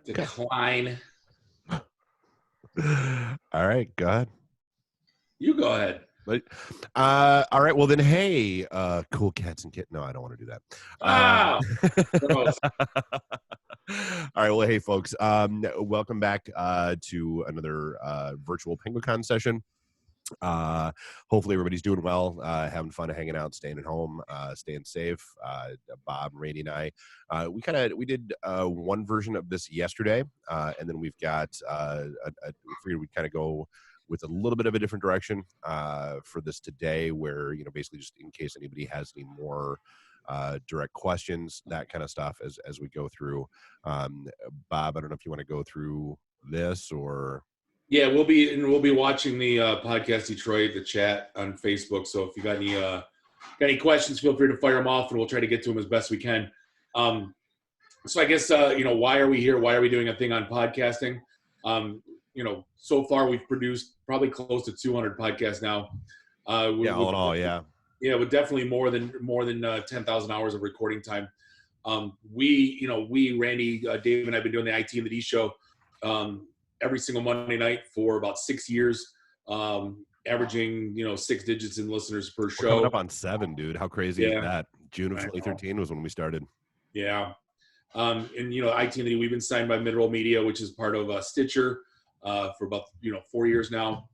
Decline. All right, go ahead. You go ahead. All right, well then, hey, cool cats and kittens. No, I don't want to do that. Gross. All right, well, hey, folks, welcome back to another virtual PenguinCon session. Hopefully everybody's doing well, having fun, hanging out, staying at home, staying safe. Bob, Randy, and I, we did one version of this yesterday, and then we've got we figured we'd kind of go with a little bit of a different direction for this today, where basically just in case anybody has any more direct questions, that kind of stuff as we go through. Bob, I don't know if you want to go through this or. Yeah, we'll be watching the Podcast Detroit, the chat on Facebook. So if you got any questions, feel free to fire them off, and we'll try to get to them as best we can. So I guess why are we here? Why are we doing a thing on podcasting? So far we've produced probably close to 200 podcasts now. All in all, yeah. Yeah, with definitely more than 10,000 hours of recording time. We Randy, Dave, and I've been doing the IT and the D show every single Monday night for about 6 years, averaging 6 digits in listeners per show. We're coming up on 7, dude. How crazy is that? June of 2013 was when we started. Yeah. And IT and the D, we've been signed by Midroll Media, which is part of Stitcher, for about 4 years now,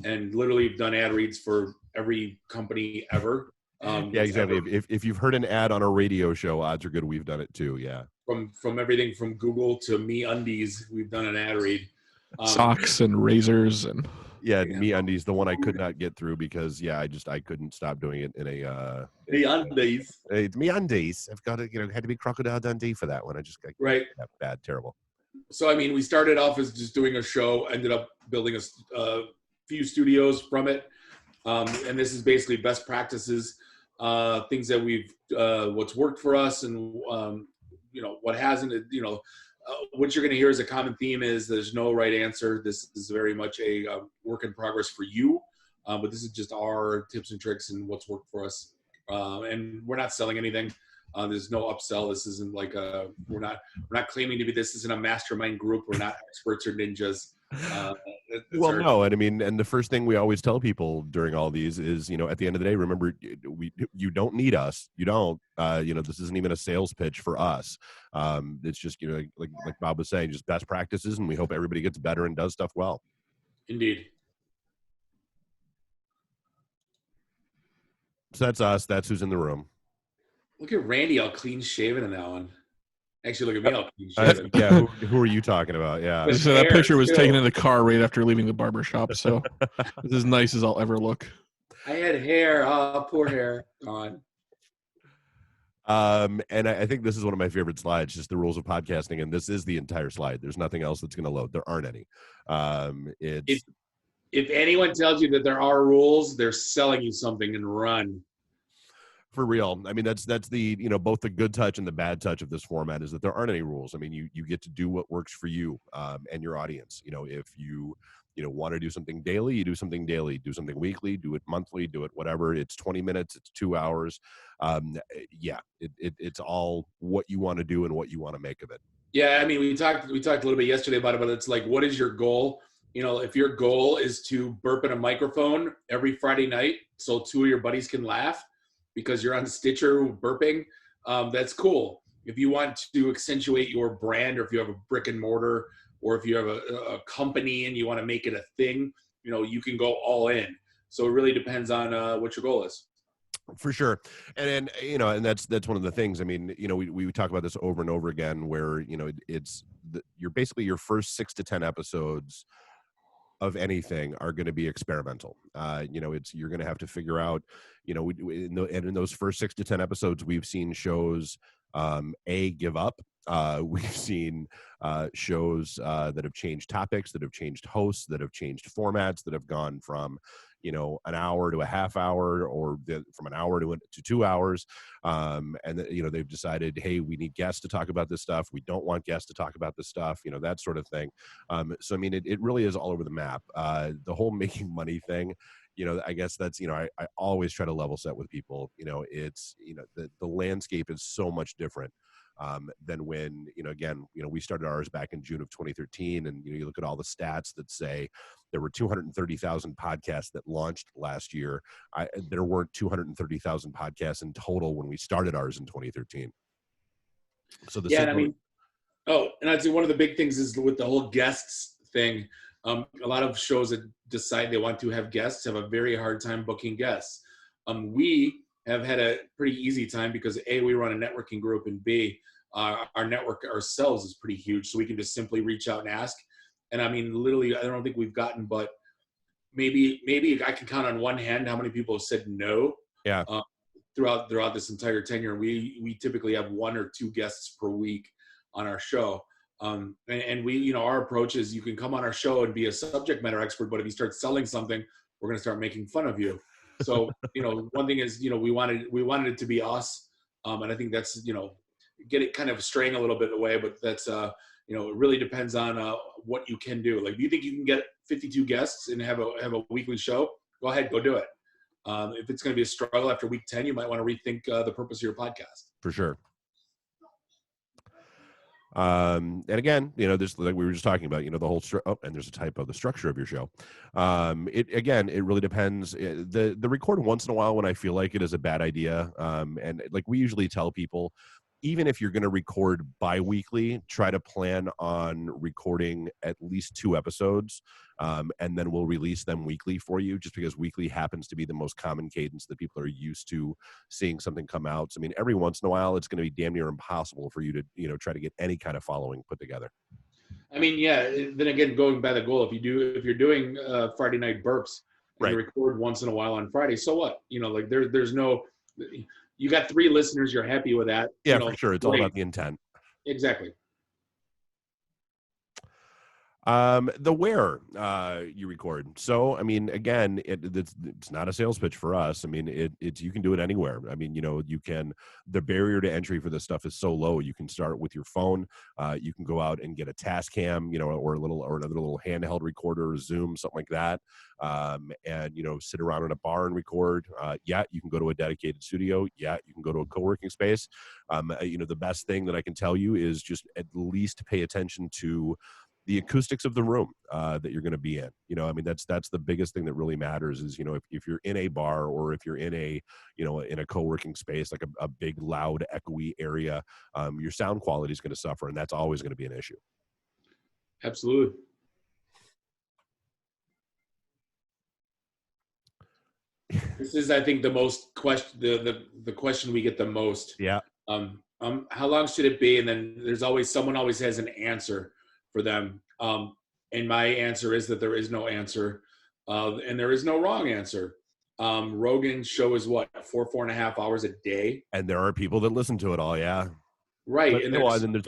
and literally done ad reads for every company ever. Yeah, exactly. If you've heard an ad on a radio show, odds are good we've done it too. Yeah. From everything from Google to MeUndies, we've done an ad read. Socks and razors and MeUndies, the one I could not get through because I couldn't stop doing it in a MeUndies. MeUndies. I've got to had to be Crocodile Dundee for that one. Right. Bad, terrible. So we started off as just doing a show, ended up building a few studios from it, and this is basically best practices, things that we've what's worked for us, and what hasn't. What you're going to hear as a common theme is there's no right answer. This is very much a work in progress for you, but this is just our tips and tricks and what's worked for us. And we're not selling anything. There's no upsell. This isn't like we're not claiming to be. This isn't a mastermind group. We're not experts or ninjas. No, and the first thing we always tell people during all these is, at the end of the day, remember, you don't need us. You don't. This isn't even a sales pitch for us. It's just like Bob was saying, just best practices, and we hope everybody gets better and does stuff well. Indeed. So that's us. That's who's in the room. Look at Randy, all clean shaven in that one. Actually, look at me, all clean shaven. Yeah, who are you talking about? Yeah. So that picture was taken in the car right after leaving the barber shop. So it's as nice as I'll ever look. I had hair. Oh, poor hair. Gone. And I think this is one of my favorite slides, just the rules of podcasting. And this is the entire slide. There's nothing else that's going to load. There aren't any. If anyone tells you that there are rules, they're selling you something, and run. For real. That's the, both the good touch and the bad touch of this format is that there aren't any rules. You get to do what works for you, and your audience. If you want to do something daily, you do something daily, do something weekly, do it monthly, do it whatever. It's 20 minutes, it's 2 hours. It's all what you want to do and what you want to make of it. Yeah. We talked a little bit yesterday about it, but it's like, what is your goal? If your goal is to burp in a microphone every Friday night so 2 of your buddies can laugh because you're on Stitcher burping, that's cool. If you want to accentuate your brand, or if you have a brick and mortar, or if you have a company and you want to make it a thing, you can go all in. So it really depends on what your goal is. For sure. And and that's one of the things. We talk about this over and over again, where, you're basically your first 6 to 10 episodes of anything are going to be experimental. You're going to have to figure out, in those first 6 to 10 episodes, we've seen shows give up. We've seen shows that have changed topics, that have changed hosts, that have changed formats, that have gone from an hour to a half hour, or from an hour to 2 hours. And they've decided, hey, we need guests to talk about this stuff. We don't want guests to talk about this stuff, that sort of thing. So, it really is all over the map. The whole making money thing, I guess that's, I always try to level set with people. It's, the landscape is so much different than when, again, we started ours back in June of 2013, and you look at all the stats that say there were 230,000 podcasts that launched last year. There weren't 230,000 podcasts in total when we started ours in 2013. So the and I mean, and I'd say one of the big things is with the whole guests thing. A lot of shows that decide they want to have guests have a very hard time booking guests. We have had a pretty easy time because A, we run a networking group, and B, our network ourselves is pretty huge. So we can just simply reach out and ask. And I mean, literally, I don't think we've gotten, but maybe I can count on one hand how many people have said no. Yeah. Throughout this entire tenure, we typically have 1 or 2 guests per week on our show. And we, our approach is you can come on our show and be a subject matter expert, but if you start selling something, we're going to start making fun of you. So, one thing is, we wanted it to be us. And I think that's, get it kind of straying a little bit away, but that's, it really depends on what you can do. Like, if you think you can get 52 guests and have a weekly show, go ahead, go do it. If it's going to be a struggle after week 10, you might want to rethink the purpose of your podcast. For sure. And again, there's, like we were just talking about, the whole, and there's a typo, the structure of your show. It really depends. The record once in a while when I feel like it is a bad idea. And like we usually tell people, even if you're going to record bi-weekly, try to plan on recording at least 2 episodes. And then we'll release them weekly for you, just because weekly happens to be the most common cadence that people are used to seeing something come out. So, I mean, every once in a while, it's going to be damn near impossible for you to, try to get any kind of following put together. I mean, yeah. Then again, going by the goal, if you're doing Friday night burps, and right, you record once in a while on Friday, so what? Like there's no. You got 3 listeners, you're happy with that. Yeah, for sure. It's all about the intent. Exactly. The where you record. So, I mean, again, it's not a sales pitch for us. I mean, it's you can do it anywhere. I mean, you can. The barrier to entry for this stuff is so low. You can start with your phone. You can go out and get a Tascam, or another little handheld recorder, Zoom, something like that, and sit around in a bar and record. Yeah, you can go to a dedicated studio. Yeah, you can go to a co-working space. The best thing that I can tell you is just at least pay attention to the acoustics of the room that you're going to be in. I mean, that's the biggest thing that really matters is, if you're in a bar or if you're in a, in a co-working space, like a big, loud, echoey area, your sound quality is going to suffer, and that's always going to be an issue. Absolutely. This is, I think, the most question, the question we get the most. Yeah. How long should it be? And then someone always has an answer for them. And my answer is that there is no answer, and there is no wrong answer. Rogan's show is what, 4.5 hours a day, and there are people that listen to it all. Yeah, right. But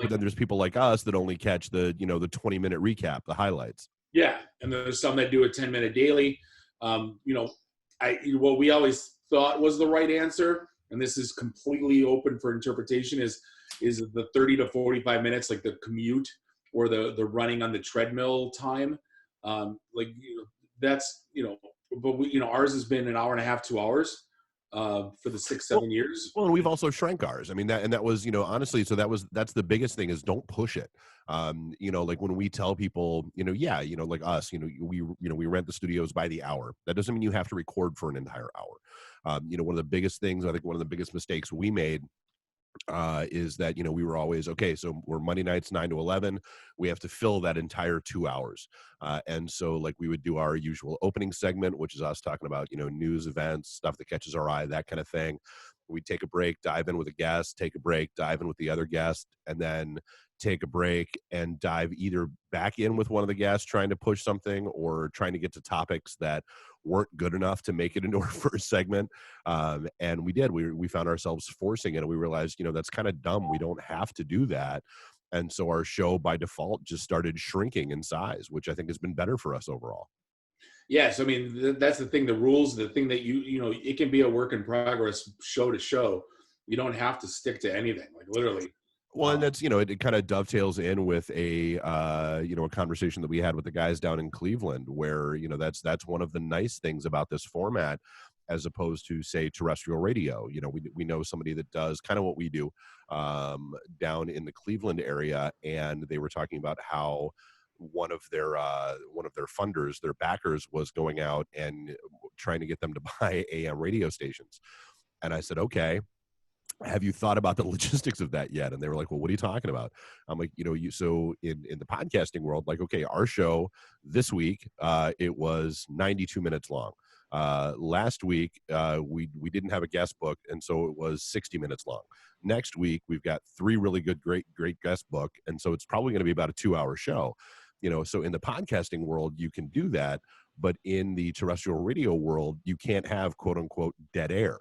then there's people like us that only catch the the 20-minute recap, the highlights. Yeah, and there's some that do a 10-minute daily. What we always thought was the right answer, and this is completely open for interpretation, is the 30 to 45 minutes, like the commute or the running on the treadmill time. That's, but we, ours has been 1.5 hours, 2 hours for the 6-7 years. Well, and we've also shrank ours. I mean, that was, honestly, so that's the biggest thing is don't push it. Like when we tell people, like us, we rent the studios by the hour. That doesn't mean you have to record for an entire hour. One of the biggest things, I think one of the biggest mistakes we made is that we were always okay, so we're Monday nights 9 to 11, we have to fill that entire 2 hours, and so like we would do our usual opening segment, which is us talking about news, events, stuff that catches our eye, that kind of thing. We'd take a break, dive in with a guest, take a break, dive in with the other guest, and then take a break and dive either back in with one of the guests trying to push something or trying to get to topics that weren't good enough to make it into our first segment. And we found ourselves forcing it, and we realized, that's kind of dumb. We don't have to do that. And so our show by default just started shrinking in size, which I think has been better for us overall. Yes, I mean, that's the thing, the rules, the thing that it can be a work in progress show to show. You don't have to stick to anything, like literally. Well, and that's, it kind of dovetails in with a conversation that we had with the guys down in Cleveland where, that's one of the nice things about this format as opposed to, say, terrestrial radio. You know, we know somebody that does kind of what we do down in the Cleveland area, and they were talking about how one of their funders, their backers, was going out and trying to get them to buy AM radio stations. And I said, okay, have you thought about the logistics of that yet? And they were like, well, what are you talking about? I'm like, so in the podcasting world, like, okay, our show this week, it was 92 minutes long. Last week, we didn't have a guest book, and so it was 60 minutes long. Next week, we've got 3 really good, great guest book, and so it's probably going to be about a 2-hour show. So in the podcasting world, you can do that, but in the terrestrial radio world, you can't have quote unquote dead air,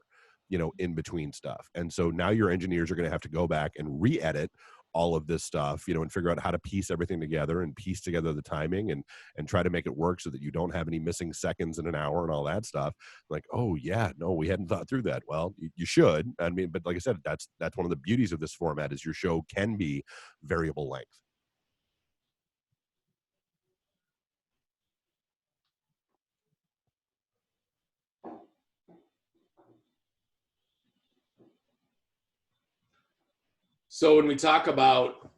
in between stuff. And so now your engineers are going to have to go back and re-edit all of this stuff, and figure out how to piece everything together and piece together the timing and try to make it work so that you don't have any missing seconds in an hour and all that stuff. Like, oh yeah, no, we hadn't thought through that. Well, you should. I mean, but like I said, that's one of the beauties of this format is your show can be variable length. So when we talk about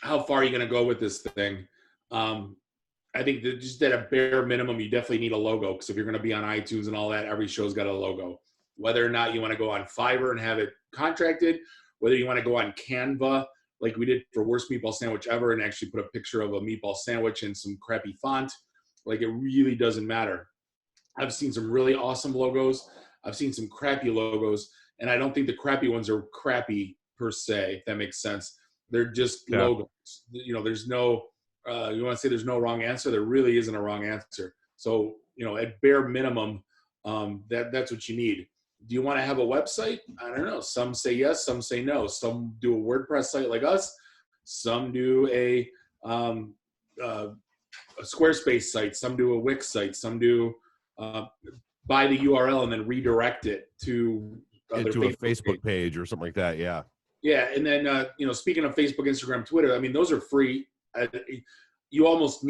how far are you going to go with this thing, I think that just at a bare minimum, you definitely need a logo, because if you're going to be on iTunes and all that, every show's got a logo. Whether or not you want to go on Fiverr and have it contracted, whether you want to go on Canva, like we did for Worst Meatball Sandwich Ever, and actually put a picture of a meatball sandwich in some crappy font, like it really doesn't matter. I've seen some really awesome logos. I've seen some crappy logos, and I don't think the crappy ones are crappy per se, if that makes sense. They're just logos. There's no, you want to say there's no wrong answer? There really isn't a wrong answer. So, at bare minimum, that's what you need. Do you want to have a website? I don't know. Some say yes, some say no. Some do a WordPress site like us. Some do a Squarespace site. Some do a Wix site. Some do buy the URL and then redirect it to into a Facebook page or something like that. Yeah. Yeah, and then speaking of Facebook, Instagram, Twitter, I mean, those are free. You almost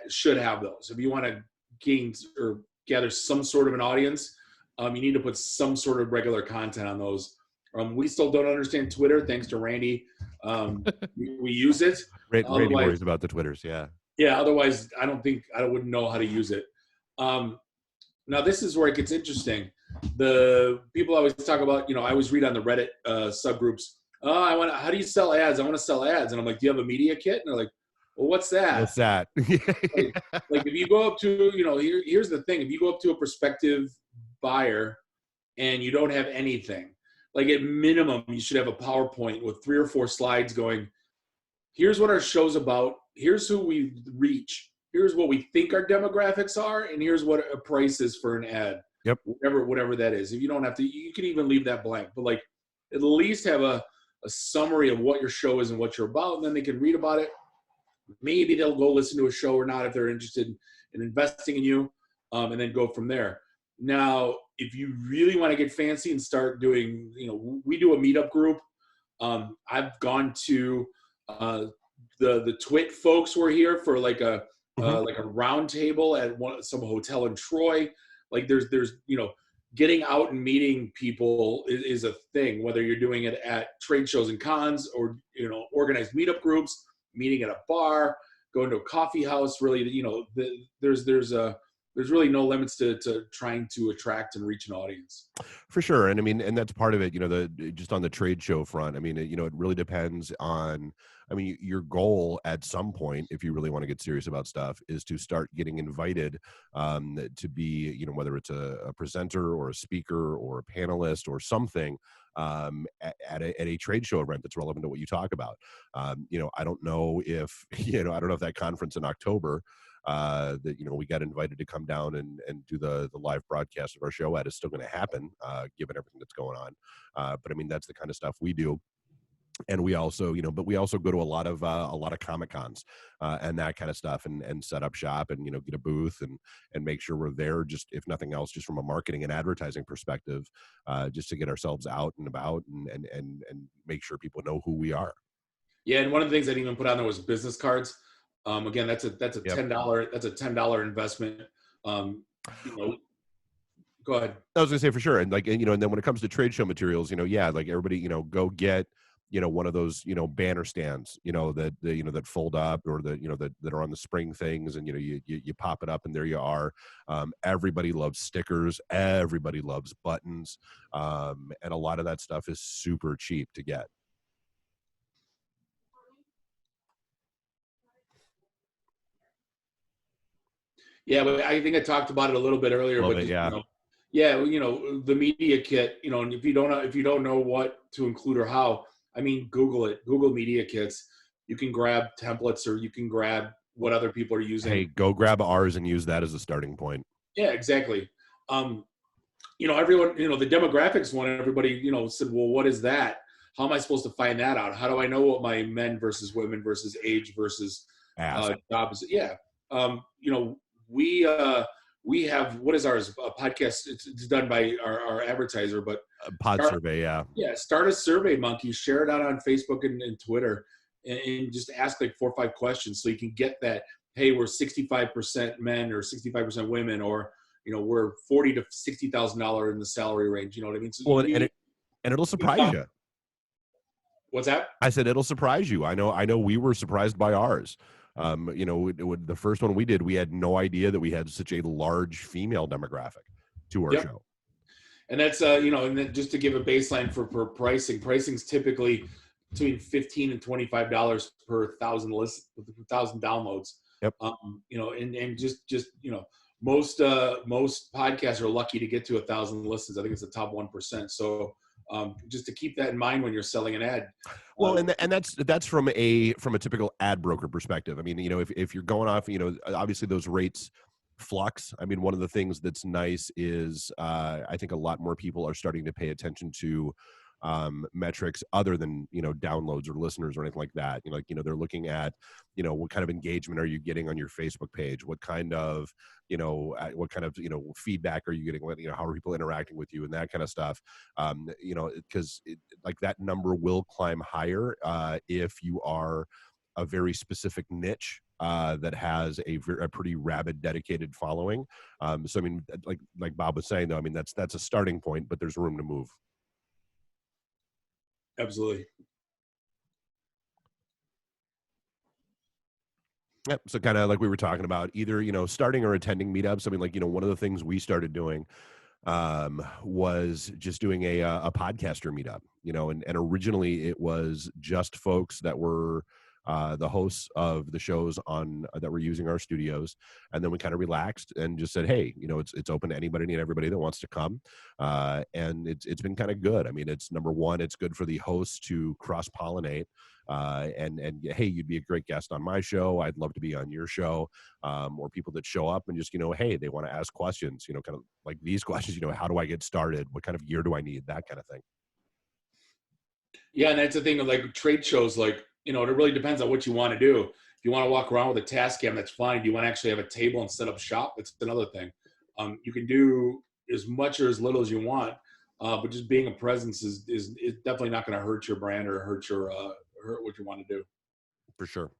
should have those if you want to gain or gather some sort of an audience. You need to put some sort of regular content on those. We still don't understand Twitter, thanks to Randy. We use it. Randy worries about the Twitters, yeah. Yeah, otherwise I wouldn't know how to use it. Now this is where it gets interesting. The people always talk about, I always read on the Reddit subgroups. How do you sell ads? I want to sell ads. And I'm like, do you have a media kit? And they're like, well, what's that? What's that? like if you go up to, here's the thing. If you go up to a prospective buyer and you don't have anything, like at minimum, you should have a PowerPoint with 3 or 4 slides going, here's what our show's about. Here's who we reach. Here's what we think our demographics are. And here's what a price is for an ad. Yep. Whatever that is. If you don't have to, you can even leave that blank, but like at least have a summary of what your show is and what you're about, and then they can read about it. Maybe they'll go listen to a show or not if they're interested in investing in you, and then go from there. Now, if you really want to get fancy and start doing, we do a meetup group. I've gone to the Twit folks were here for like a round table at some hotel in Troy. Like there's getting out and meeting people is a thing, whether you're doing it at trade shows and cons or, organized meetup groups, meeting at a bar, going to a coffee house. Really, there's really no limits to trying to attract and reach an audience. For sure. And I mean, and that's part of it, just on the trade show front. I mean, it really depends on, your goal at some point, if you really want to get serious about stuff, is to start getting invited to be, whether it's a presenter or a speaker or a panelist or something at a trade show event that's relevant to what you talk about. I don't know if, I don't know if that conference in October that we got invited to come down and do the live broadcast of our show at is still going to happen given everything that's going on. But I mean, that's the kind of stuff we do. And we also, but we also go to a lot of Comic Cons and that kind of stuff, and set up shop and get a booth and make sure we're there. Just if nothing else, just from a marketing and advertising perspective, just to get ourselves out and about and make sure people know who we are. Yeah, and one of the things I didn't even put on there was business cards. Again, that's a $10 investment. Go ahead. I was gonna say for sure, and and then when it comes to trade show materials, like everybody, go get, one of those, banner stands, that fold up, or that are on the spring things, and you pop it up, and there you are. Everybody loves stickers, everybody loves buttons, and a lot of that stuff is super cheap to get. Yeah, but I think I talked about it a little bit earlier, but just, the media kit, and if you don't know what to include or how, I mean, Google it. Google media kits. You can grab templates, or you can grab what other people are using. Hey, go grab ours and use that as a starting point. Yeah, exactly. Everyone, the demographics one, everybody, said, well, what is that? How am I supposed to find that out? How do I know what my men versus women versus age versus jobs? Yeah. We have, what is ours? A podcast. It's done by our advertiser, but Pod survey. Yeah. Yeah. Start a survey monkey, share it out on Facebook and Twitter, and just ask like 4 or 5 questions so you can get that. Hey, we're 65% men or 65% women, or, we're $40,000 to $60,000 in the salary range. You know what I mean? So and it'll surprise you. What's that? I said it'll surprise you. I know we were surprised by ours. The first one we did, we had no idea that we had such a large female demographic to our show. And that's and then just to give a baseline for pricing's typically between $15 and $25 per 1,000 downloads. Yep. And just most podcasts are lucky to get to 1,000 listens. I think it's the top 1%. So just to keep that in mind when you're selling an ad. Well, and that's from a typical ad broker perspective. I mean, if you're going off, obviously those rates flux. I mean, one of the things that's nice is I think a lot more people are starting to pay attention to metrics other than downloads or listeners or anything like that. They're looking at what kind of engagement are you getting on your Facebook page, what kind of feedback are you getting, how are people interacting with you, and that kind of stuff. Because like that number will climb higher if you are a very specific niche that has a pretty rabid, dedicated following. So I mean, like Bob was saying, though, I mean that's a starting point, but there's room to move. Absolutely. Yep. So kind of like we were talking about, either starting or attending meetups. I mean, one of the things we started doing was just doing a podcaster meetup. And originally it was just folks that were the hosts of the shows that were using our studios, and then we kind of relaxed and just said, hey, it's open to anybody and everybody that wants to come, and it's been kind of good. I mean, it's, number one, it's good for the hosts to cross-pollinate, and hey, you'd be a great guest on my show, I'd love to be on your show, or people that show up and just hey, they want to ask questions, kind of like these questions, how do I get started, what kind of gear do I need, that kind of thing. Yeah, and that's the thing of like trade shows, like, it really depends on what you want to do. If you want to walk around with a task cam, that's fine. Do you want to actually have a table and set up shop? It's another thing. You can do as much or as little as you want, but just being a presence is definitely not going to hurt your brand or hurt what you want to do. For sure.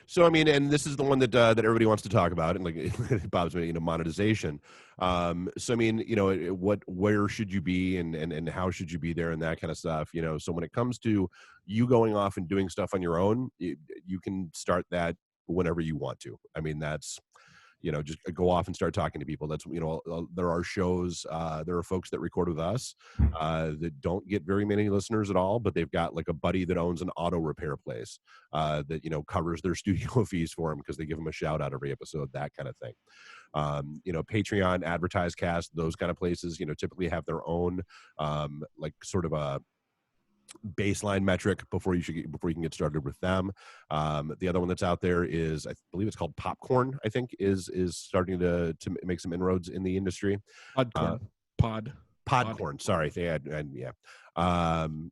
So, I mean, and this is the one that everybody wants to talk about, and like Bob's, monetization. So, I mean, where should you be, and how should you be there, and that kind of stuff. So when it comes to you going off and doing stuff on your own, you can start that whenever you want to. I mean, that's, just go off and start talking to people. That's, there are shows, there are folks that record with us that don't get very many listeners at all, but they've got like a buddy that owns an auto repair place that, covers their studio fees for them because they give them a shout out every episode, that kind of thing. Patreon, AdvertiseCast, those kind of places, typically have their own like sort of a baseline metric before you can get started with them. The other one that's out there is, I believe it's called Popcorn, I think is starting to make some inroads in the industry. Podcorn, sorry. Yeah. And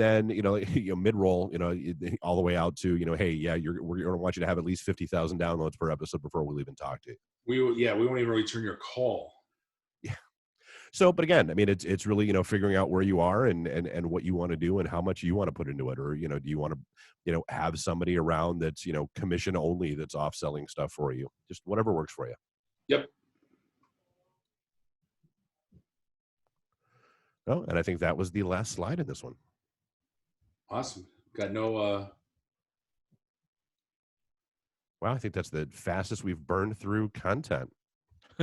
then, mid-roll, all the way out to, hey, yeah, we're going to want you to have at least 50,000 downloads per episode before we'll even talk to you. We won't even return your call. Yeah. So, but again, I mean, it's really, figuring out where you are and what you want to do and how much you want to put into it. Or, do you want to, have somebody around that's, commission only that's off selling stuff for you? Just whatever works for you. Yep. Oh, and I think that was the last slide in this one. Awesome. Got no, Wow, I think that's the fastest we've burned through content.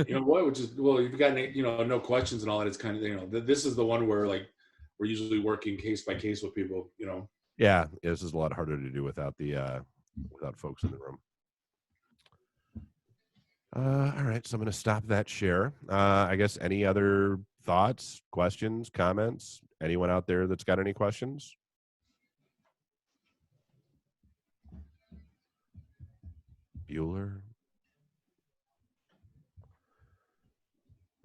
you know what, which is, well, you've got, no questions and all that. It's kind of, this is the one where like, we're usually working case by case with people, Yeah, this is a lot harder to do without without folks in the room. All right, so I'm going to stop that share. I guess any other thoughts, questions, comments? Anyone out there that's got any questions? Bueller.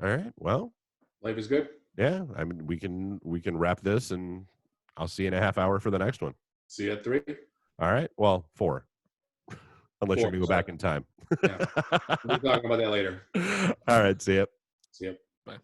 All right. Well, life is good. yeah. I mean, we can wrap this, and I'll see you in a half hour for the next one. See you at 3. All right. Well, 4, unless 4, you're gonna go back in time. Yeah. We'll be talking about that later. All right. See ya. See ya. Bye.